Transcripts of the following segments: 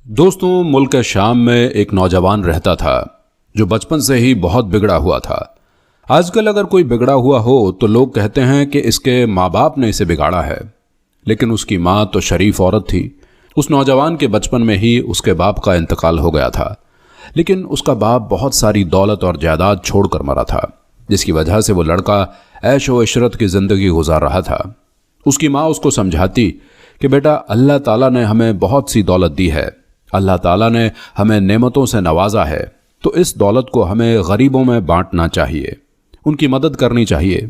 दोस्तों, मुल्क शाम में एक नौजवान रहता था जो बचपन से ही बहुत बिगड़ा हुआ था। आजकल अगर कोई बिगड़ा हुआ हो तो लोग कहते हैं कि इसके माँ बाप ने इसे बिगाड़ा है, लेकिन उसकी माँ तो शरीफ औरत थी। उस नौजवान के बचपन में ही उसके बाप का इंतकाल हो गया था, लेकिन उसका बाप बहुत सारी दौलत और जायदाद छोड़कर मरा था, जिसकी वजह से वो लड़का ऐश व इशरत की ज़िंदगी गुजार रहा था। उसकी माँ उसको समझाती कि बेटा, अल्लाह ताला ने हमें बहुत सी दौलत दी है, अल्लाह ताला ने हमें नेमतों से नवाजा है, तो इस दौलत को हमें गरीबों में बांटना चाहिए, उनकी मदद करनी चाहिए,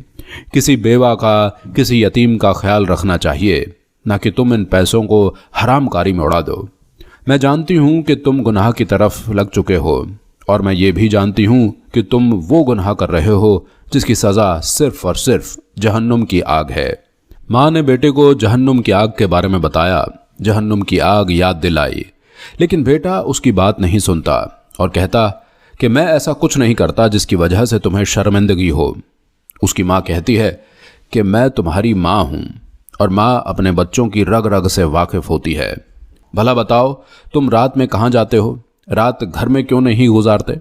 किसी बेवा का, किसी यतीम का ख्याल रखना चाहिए, ना कि तुम इन पैसों को हराम कारी में उड़ा दो। मैं जानती हूँ कि तुम गुनाह की तरफ लग चुके हो, और मैं ये भी जानती हूँ कि तुम वो गुनाह कर रहे हो जिसकी सज़ा सिर्फ और सिर्फ जहन्नुम की आग है। माँ ने बेटे को जहन्नुम की आग के बारे में बताया, जहन्नुम की आग याद दिलाई, लेकिन बेटा उसकी बात नहीं सुनता और कहता कि मैं ऐसा कुछ नहीं करता जिसकी वजह से तुम्हें शर्मिंदगी हो। उसकी माँ कहती है कि मैं तुम्हारी माँ हूँ, और माँ अपने बच्चों की रग रग से वाकिफ़ होती है। भला बताओ, तुम रात में कहाँ जाते हो, रात घर में क्यों नहीं गुजारते?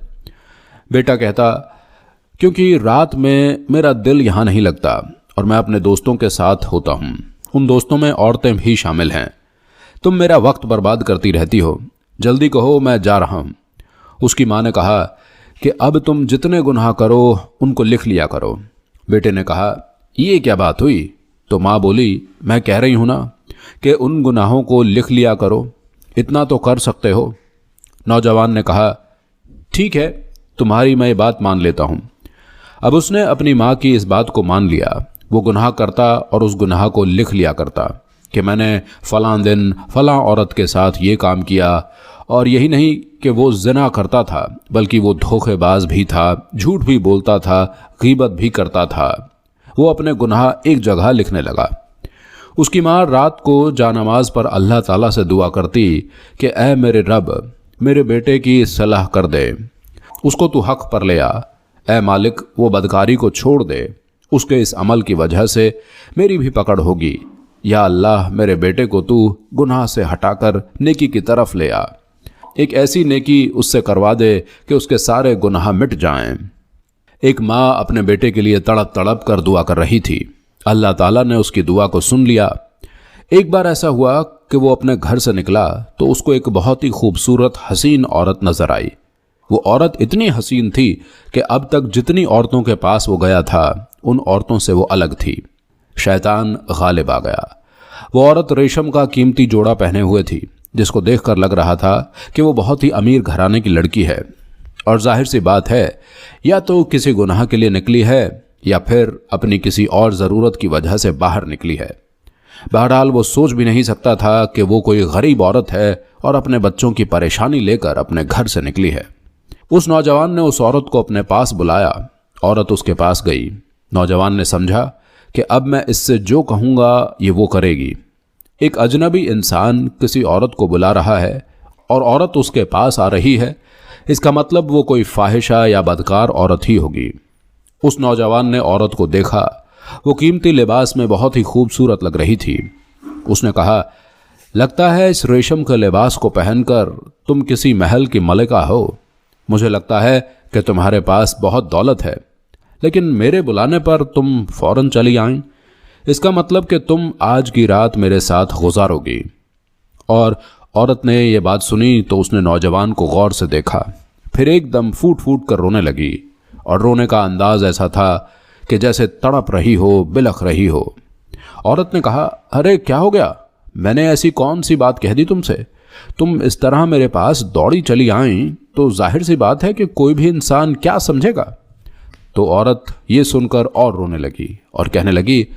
बेटा कहता, क्योंकि रात में मेरा दिल यहाँ नहीं लगता और मैं अपने दोस्तों के साथ होता हूँ, उन दोस्तों में औरतें भी शामिल हैं। तुम मेरा वक्त बर्बाद करती रहती हो, जल्दी कहो, मैं जा रहा हूँ। उसकी माँ ने कहा कि अब तुम जितने गुनाह करो उनको लिख लिया करो। बेटे ने कहा, ये क्या बात हुई? तो माँ बोली, मैं कह रही हूँ ना कि उन गुनाहों को लिख लिया करो, इतना तो कर सकते हो। नौजवान ने कहा, ठीक है, तुम्हारी मैं ये बात मान लेता हूँ। अब उसने अपनी माँ की इस बात को मान लिया। वो गुनाह करता और उस गुनाह को लिख लिया करता कि मैंने फ़लाँ दिन फ़लाँ औरत के साथ ये काम किया, और यही नहीं कि वो ज़िना करता था, बल्कि वो धोखेबाज भी था, झूठ भी बोलता था, गीबत भी करता था। वो अपने गुनाह एक जगह लिखने लगा। उसकी माँ रात को जानमाज पर अल्लाह ताला से दुआ करती कि ऐ मेरे रब, मेरे बेटे की सलाह कर दे, उसको तू हक़ पर ले आ। ऐ मालिक, वो बदकारी को छोड़ दे, उसके इस अमल की वजह से मेरी भी पकड़ होगी। या अल्लाह, मेरे बेटे को तू गुनाह से हटाकर नेकी की तरफ ले आ, एक ऐसी नेकी उससे करवा दे कि उसके सारे गुनाह मिट जाएं। एक माँ अपने बेटे के लिए तड़प तड़प कर दुआ कर रही थी। अल्लाह ताला ने उसकी दुआ को सुन लिया। एक बार ऐसा हुआ कि वो अपने घर से निकला तो उसको एक बहुत ही खूबसूरत हसीन औरत नजर आई। वो औरत इतनी हसीन थी कि अब तक जितनी औरतों के पास वो गया था, उन औरतों से वो अलग थी। शैतान गालिब आ गया। वो औरत रेशम का कीमती जोड़ा पहने हुए थी, जिसको देखकर लग रहा था कि वो बहुत ही अमीर घराने की लड़की है, और जाहिर सी बात है, या तो किसी गुनाह के लिए निकली है या फिर अपनी किसी और ज़रूरत की वजह से बाहर निकली है। बहरहाल वो सोच भी नहीं सकता था कि वो कोई गरीब औरत है और अपने बच्चों की परेशानी लेकर अपने घर से निकली है। उस नौजवान ने उस औरत को अपने पास बुलाया। औरत उसके पास गई। नौजवान ने समझा कि अब मैं इससे जो कहूँगा ये वो करेगी। एक अजनबी इंसान किसी औरत को बुला रहा है और औरत उसके पास आ रही है, इसका मतलब वो कोई फाहिशा या बदकार औरत ही होगी। उस नौजवान ने औरत को देखा। वो कीमती लिबास में बहुत ही खूबसूरत लग रही थी। उसने कहा, लगता है इस रेशम के लिबास को पहनकर तुम किसी महल की मलिका हो। मुझे लगता है कि तुम्हारे पास बहुत दौलत है, लेकिन मेरे बुलाने पर तुम फौरन चली आईं। इसका मतलब कि तुम आज की रात मेरे साथ गुजारोगी। और औरत ने यह बात सुनी तो उसने नौजवान को गौर से देखा, फिर एकदम फूट फूट कर रोने लगी, और रोने का अंदाज ऐसा था कि जैसे तड़प रही हो, बिलख रही हो। औरत ने कहा, अरे क्या हो गया? मैंने ऐसी कौन सी बात कह दी तुमसे? तुम इस तरह मेरे पास दौड़ी चली आईं तो जाहिर सी बात है कि कोई भी इंसान क्या समझेगा। तो औरत ये सुनकर और रोने लगी और कहने लगी,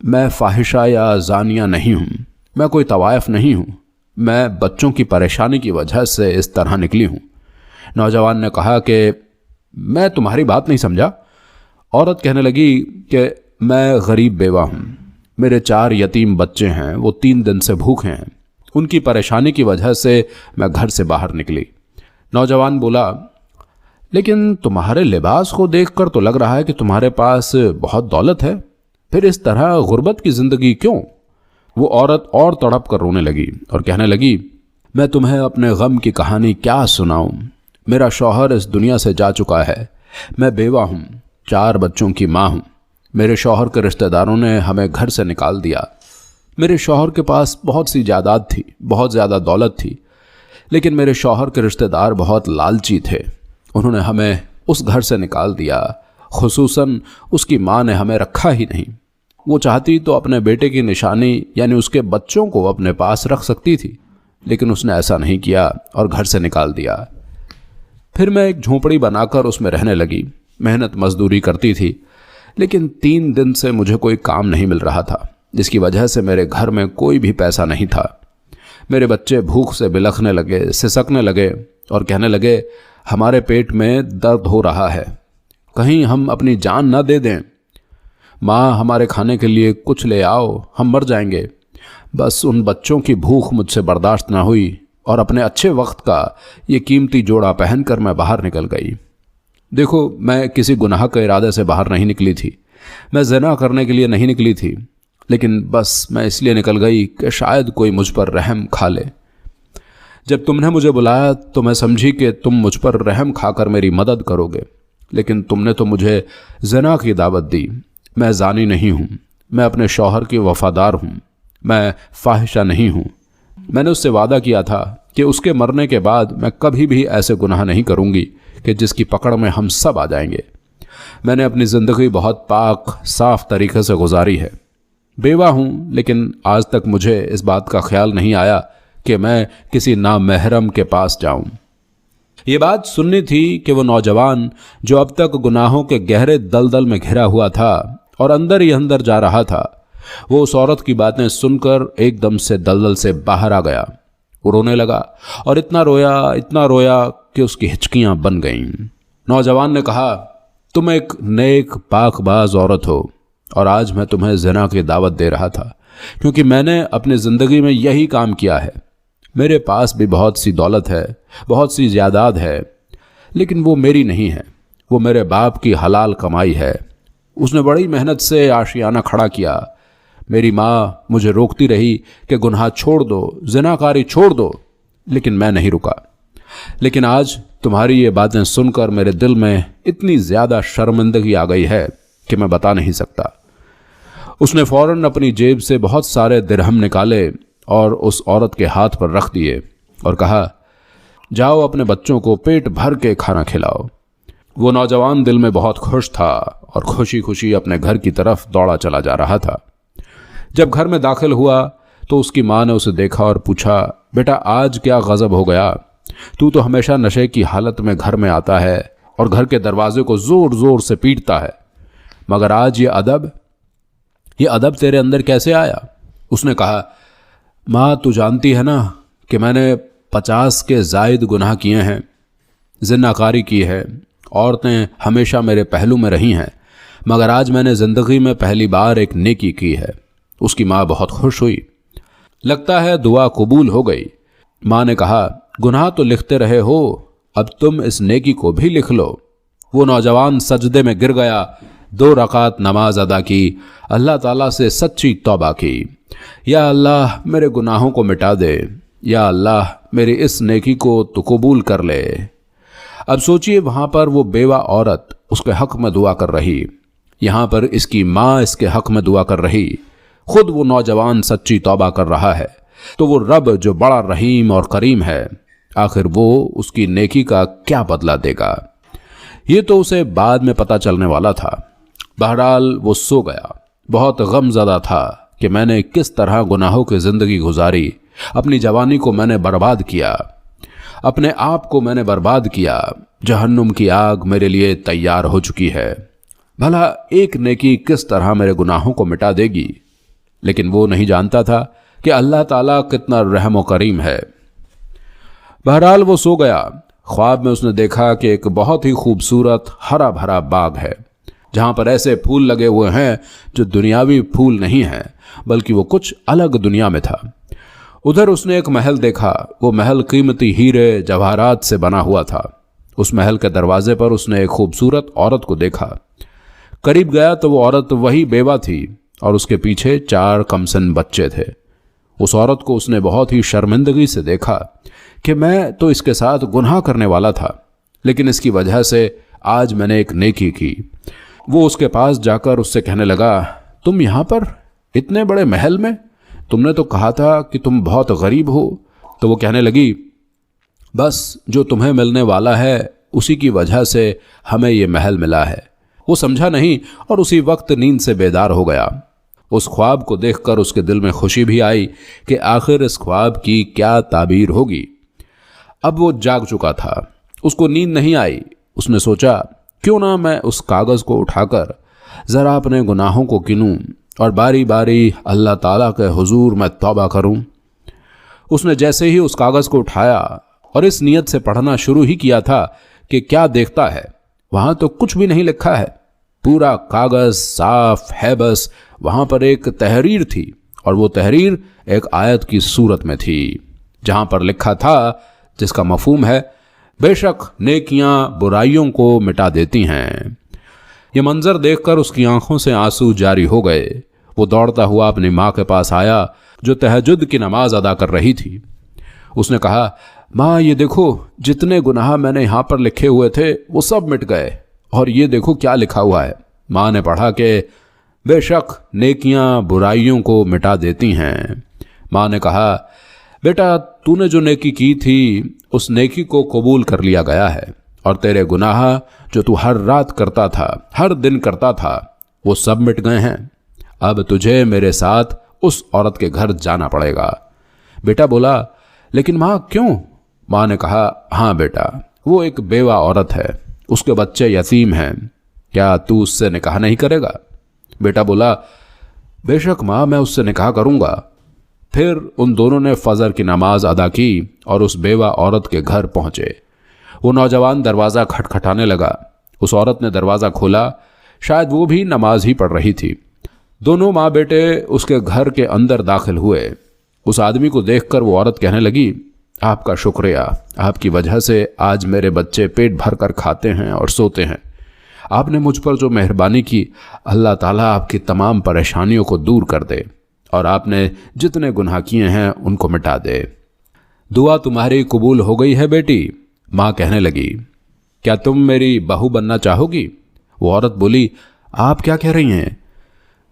मैं फाहिशा या जानिया नहीं हूँ, मैं कोई तवायफ नहीं हूँ, मैं बच्चों की परेशानी की वजह से इस तरह निकली हूँ। नौजवान ने कहा कि मैं तुम्हारी बात नहीं समझा। औरत कहने लगी कि मैं गरीब बेवा हूँ, मेरे 4 यतीम बच्चे हैं, वो 3 दिन से भूखे हैं, उनकी परेशानी की वजह से मैं घर से बाहर निकली। नौजवान बोला, लेकिन तुम्हारे लिबास को देखकर तो लग रहा है कि तुम्हारे पास बहुत दौलत है, फिर इस तरह गुर्बत की जिंदगी क्यों? वो औरत और तड़प कर रोने लगी और कहने लगी, मैं तुम्हें अपने गम की कहानी क्या सुनाऊं। मेरा शौहर इस दुनिया से जा चुका है। मैं बेवा हूँ, 4 बच्चों की माँ हूँ। मेरे शौहर के रिश्तेदारों ने हमें घर से निकाल दिया। मेरे शौहर के पास बहुत सी जायदाद थी, बहुत ज़्यादा दौलत थी, लेकिन मेरे शौहर के रिश्तेदार बहुत लालची थे। उन्होंने हमें उस घर से निकाल दिया। खुसूसन उसकी माँ ने हमें रखा ही नहीं। वो चाहती तो अपने बेटे की निशानी यानी उसके बच्चों को अपने पास रख सकती थी, लेकिन उसने ऐसा नहीं किया और घर से निकाल दिया। फिर मैं एक झोंपड़ी बनाकर उसमें रहने लगी। मेहनत मजदूरी करती थी, लेकिन 3 दिन से मुझे कोई काम नहीं मिल रहा था, जिसकी वजह से मेरे घर में कोई भी पैसा नहीं था। मेरे बच्चे भूख से बिलखने लगे, सिसकने लगे और कहने लगे, हमारे पेट में दर्द हो रहा है, कहीं हम अपनी जान न दे दें। माँ, हमारे खाने के लिए कुछ ले आओ, हम मर जाएंगे। बस उन बच्चों की भूख मुझसे बर्दाश्त ना हुई और अपने अच्छे वक्त का ये कीमती जोड़ा पहनकर मैं बाहर निकल गई। देखो, मैं किसी गुनाह के इरादे से बाहर नहीं निकली थी, मैं ज़िना करने के लिए नहीं निकली थी, लेकिन बस मैं इसलिए निकल गई कि शायद कोई मुझ पर रहम खा ले। जब तुमने मुझे बुलाया तो मैं समझी कि तुम मुझ पर रहम खाकर मेरी मदद करोगे, लेकिन तुमने तो मुझे ज़िना की दावत दी। मैं जानी नहीं हूँ, मैं अपने शौहर की वफादार हूँ, मैं फाहिशा नहीं हूँ। मैंने उससे वादा किया था कि उसके मरने के बाद मैं कभी भी ऐसे गुनाह नहीं करूँगी कि जिसकी पकड़ में हम सब आ जाएंगे। मैंने अपनी ज़िंदगी बहुत पाक साफ तरीके से गुजारी है। बेवा हूँ, लेकिन आज तक मुझे इस बात का ख्याल नहीं आया कि मैं किसी नामहरम के पास जाऊं। ये बात सुननी थी कि वो नौजवान जो अब तक गुनाहों के गहरे दलदल में घिरा हुआ था और अंदर ही अंदर जा रहा था, वो उस औरत की बातें सुनकर एकदम से दलदल से बाहर आ गया। वो रोने लगा और इतना रोया कि उसकी हिचकियां बन गईं। नौजवान ने कहा, तुम एक नेक पाकबाज औरत हो और आज मैं तुम्हें ज़िना की दावत दे रहा था, क्योंकि मैंने अपनी ज़िंदगी में यही काम किया है। मेरे पास भी बहुत सी दौलत है, बहुत सी जायदाद है, लेकिन वो मेरी नहीं है, वो मेरे बाप की हलाल कमाई है। उसने बड़ी मेहनत से आशियाना खड़ा किया। मेरी माँ मुझे रोकती रही कि गुनाह छोड़ दो, ज़िनाकारी छोड़ दो, लेकिन मैं नहीं रुका। लेकिन आज तुम्हारी ये बातें सुनकर मेरे दिल में इतनी ज़्यादा शर्मिंदगी आ गई है कि मैं बता नहीं सकता। उसने फौरन अपनी जेब से बहुत सारे दिरहम निकाले और उस औरत के हाथ पर रख दिए और कहा, जाओ अपने बच्चों को पेट भर के खाना खिलाओ। वो नौजवान दिल में बहुत खुश था और खुशी खुशी अपने घर की तरफ दौड़ा चला जा रहा था। जब घर में दाखिल हुआ तो उसकी माँ ने उसे देखा और पूछा, बेटा आज क्या गज़ब हो गया? तू तो हमेशा नशे की हालत में घर में आता है और घर के दरवाजे को ज़ोर ज़ोर से पीटता है, मगर आज ये अदब तेरे अंदर कैसे आया? उसने कहा, माँ तू जानती है ना कि मैंने 50 के ज़ायद गुनाह किए हैं, ज़िनाकारी की है, औरतें हमेशा मेरे पहलू में रही हैं, मगर आज मैंने ज़िंदगी में पहली बार एक नेकी की है। उसकी माँ बहुत खुश हुई। लगता है दुआ कबूल हो गई। माँ ने कहा, गुनाह तो लिखते रहे हो, अब तुम इस नेकी को भी लिख लो। वो नौजवान सजदे में गिर गया, 2 रकात नमाज अदा की, अल्लाह ताला से सच्ची तौबा की। या अल्लाह मेरे गुनाहों को मिटा दे, या अल्लाह मेरी इस नेकी को तो कबूल कर ले। अब सोचिए, वहाँ पर वो बेवा औरत उसके हक में दुआ कर रही, यहाँ पर इसकी माँ इसके हक में दुआ कर रही, खुद वो नौजवान सच्ची तौबा कर रहा है, तो वो रब जो बड़ा रहीम और करीम है, आखिर वो उसकी नेकी का क्या बदला देगा? ये तो उसे बाद में पता चलने वाला था। बहरहाल वो सो गया। बहुत गमज़दा था कि मैंने किस तरह गुनाहों की ज़िंदगी गुजारी, अपनी जवानी को मैंने बर्बाद किया, अपने आप को मैंने बर्बाद किया। जहन्नुम की आग मेरे लिए तैयार हो चुकी है। भला एक नेकी किस तरह मेरे गुनाहों को मिटा देगी? लेकिन वो नहीं जानता था कि अल्लाह ताला कितना रहम व करीम है। बहरहाल वो सो गया। ख्वाब में उसने देखा कि एक बहुत ही खूबसूरत हरा भरा बाग है, जहाँ पर ऐसे फूल लगे हुए हैं जो दुनियावी फूल नहीं हैं, बल्कि वो कुछ अलग दुनिया में था। उधर उसने एक महल देखा। वो महल कीमती हीरे जवाहरात से बना हुआ था। उस महल के दरवाजे पर उसने एक खूबसूरत औरत को देखा। करीब गया तो वो औरत वही बेवा थी और उसके पीछे 4 कमसिन बच्चे थे। उस औरत को उसने बहुत ही शर्मिंदगी से देखा कि मैं तो इसके साथ गुनाह करने वाला था, लेकिन इसकी वजह से आज मैंने एक नेकी की। वो उसके पास जाकर उससे कहने लगा, तुम यहाँ पर इतने बड़े महल में? तुमने तो कहा था कि तुम बहुत गरीब हो। तो वो कहने लगी, बस जो तुम्हें मिलने वाला है उसी की वजह से हमें ये महल मिला है। वो समझा नहीं और उसी वक्त नींद से बेदार हो गया। उस ख्वाब को देखकर उसके दिल में खुशी भी आई कि आखिर इस ख्वाब की क्या ताबीर होगी। अब वो जाग चुका था, उसको नींद नहीं आई। उसने सोचा, क्यों ना मैं उस कागज़ को उठाकर ज़रा अपने गुनाहों को गिनूं और बारी बारी अल्लाह ताला के हुजूर मैं तौबा करूं। उसने जैसे ही उस कागज़ को उठाया और इस नीयत से पढ़ना शुरू ही किया था कि क्या देखता है, वहाँ तो कुछ भी नहीं लिखा है। पूरा कागज़ साफ है, बस वहाँ पर एक तहरीर थी और वो तहरीर एक आयत की सूरत में थी, जहाँ पर लिखा था, जिसका मफहूम है, बेशक नेकियां बुराइयों को मिटा देती हैं। ये मंजर देखकर उसकी आंखों से आंसू जारी हो गए। वो दौड़ता हुआ अपनी माँ के पास आया जो तहज्जुद की नमाज अदा कर रही थी। उसने कहा, माँ ये देखो, जितने गुनाह मैंने यहाँ पर लिखे हुए थे वो सब मिट गए, और ये देखो क्या लिखा हुआ है। माँ ने पढ़ा कि बेशक नेकियां बुराइयों को मिटा देती हैं। माँ ने कहा, बेटा तूने जो नेकी की थी उस नेकी को कबूल कर लिया गया है, और तेरे गुनाह जो तू हर रात करता था, हर दिन करता था, वो सब मिट गए हैं। अब तुझे मेरे साथ उस औरत के घर जाना पड़ेगा। बेटा बोला, लेकिन माँ क्यों? माँ ने कहा, हाँ बेटा, वो एक बेवा औरत है, उसके बच्चे यतीम हैं, क्या तू उससे निकाह नहीं करेगा? बेटा बोला, बेशक माँ, मैं उससे निकाह करूँगा। फिर उन दोनों ने फजर की नमाज अदा की और उस बेवा औरत के घर पहुंचे। वो नौजवान दरवाज़ा खटखटाने लगा। उस औरत ने दरवाज़ा खोला, शायद वो भी नमाज ही पढ़ रही थी। दोनों माँ बेटे उसके घर के अंदर दाखिल हुए। उस आदमी को देखकर वो औरत कहने लगी, आपका शुक्रिया, आपकी वजह से आज मेरे बच्चे पेट भर कर खाते हैं और सोते हैं। आपने मुझ पर जो मेहरबानी की, अल्लाह ताला आपकी तमाम परेशानियों को दूर कर दे और आपने जितने गुनाह किए हैं उनको मिटा दे। दुआ तुम्हारी कबूल हो गई है बेटी। माँ कहने लगी, क्या तुम मेरी बहू बनना चाहोगी? वो औरत बोली, आप क्या कह रही हैं?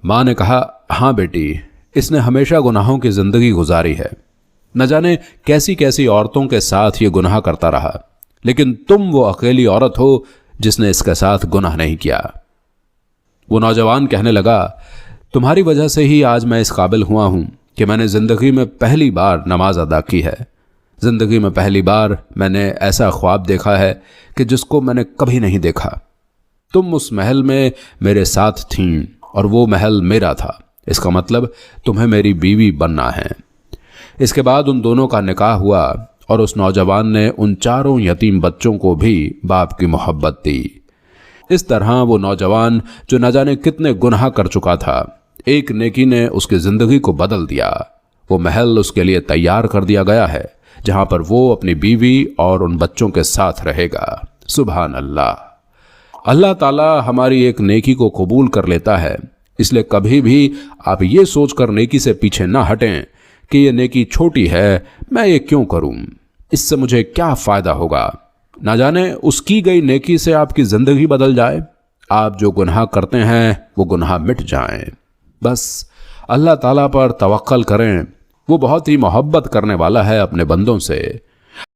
माँ ने कहा, हाँ बेटी, इसने हमेशा गुनाहों की ज़िंदगी गुजारी है, न जाने कैसी कैसी औरतों के साथ ये गुनाह करता रहा, लेकिन तुम वो अकेली औरत हो जिसने इसके साथ गुनाह नहीं किया। वो नौजवान कहने लगा, तुम्हारी वजह से ही आज मैं इस काबिल हुआ हूँ कि मैंने ज़िंदगी में पहली बार नमाज अदा की है। ज़िंदगी में पहली बार मैंने ऐसा ख्वाब देखा है कि जिसको मैंने कभी नहीं देखा। तुम उस महल में मेरे साथ थीं और वो महल मेरा था। इसका मतलब तुम्हें मेरी बीवी बनना है। इसके बाद उन दोनों का निकाह हुआ और उस नौजवान ने उन चारों यतीम बच्चों को भी बाप की मोहब्बत दी। इस तरह वो नौजवान जो न जाने कितने गुनाह कर चुका था, एक नेकी ने उसकी ज़िंदगी को बदल दिया। वो महल उसके लिए तैयार कर दिया गया है जहाँ पर वो अपनी बीवी और उन बच्चों के साथ रहेगा। सुभान अल्लाह। अल्लाह ताला हमारी एक नेकी को कबूल कर लेता है, इसलिए कभी भी आप ये सोचकर नेकी से पीछे ना हटें कि ये नेकी छोटी है, मैं ये क्यों करूं, इससे मुझे क्या फ़ायदा होगा। ना जाने उस की गई नेकी से आपकी ज़िंदगी बदल जाए, आप जो गुनाह करते हैं वो गुनाह मिट जाएं। बस अल्लाह ताला पर तवक्कल करें, वो बहुत ही मोहब्बत करने वाला है अपने बंदों से।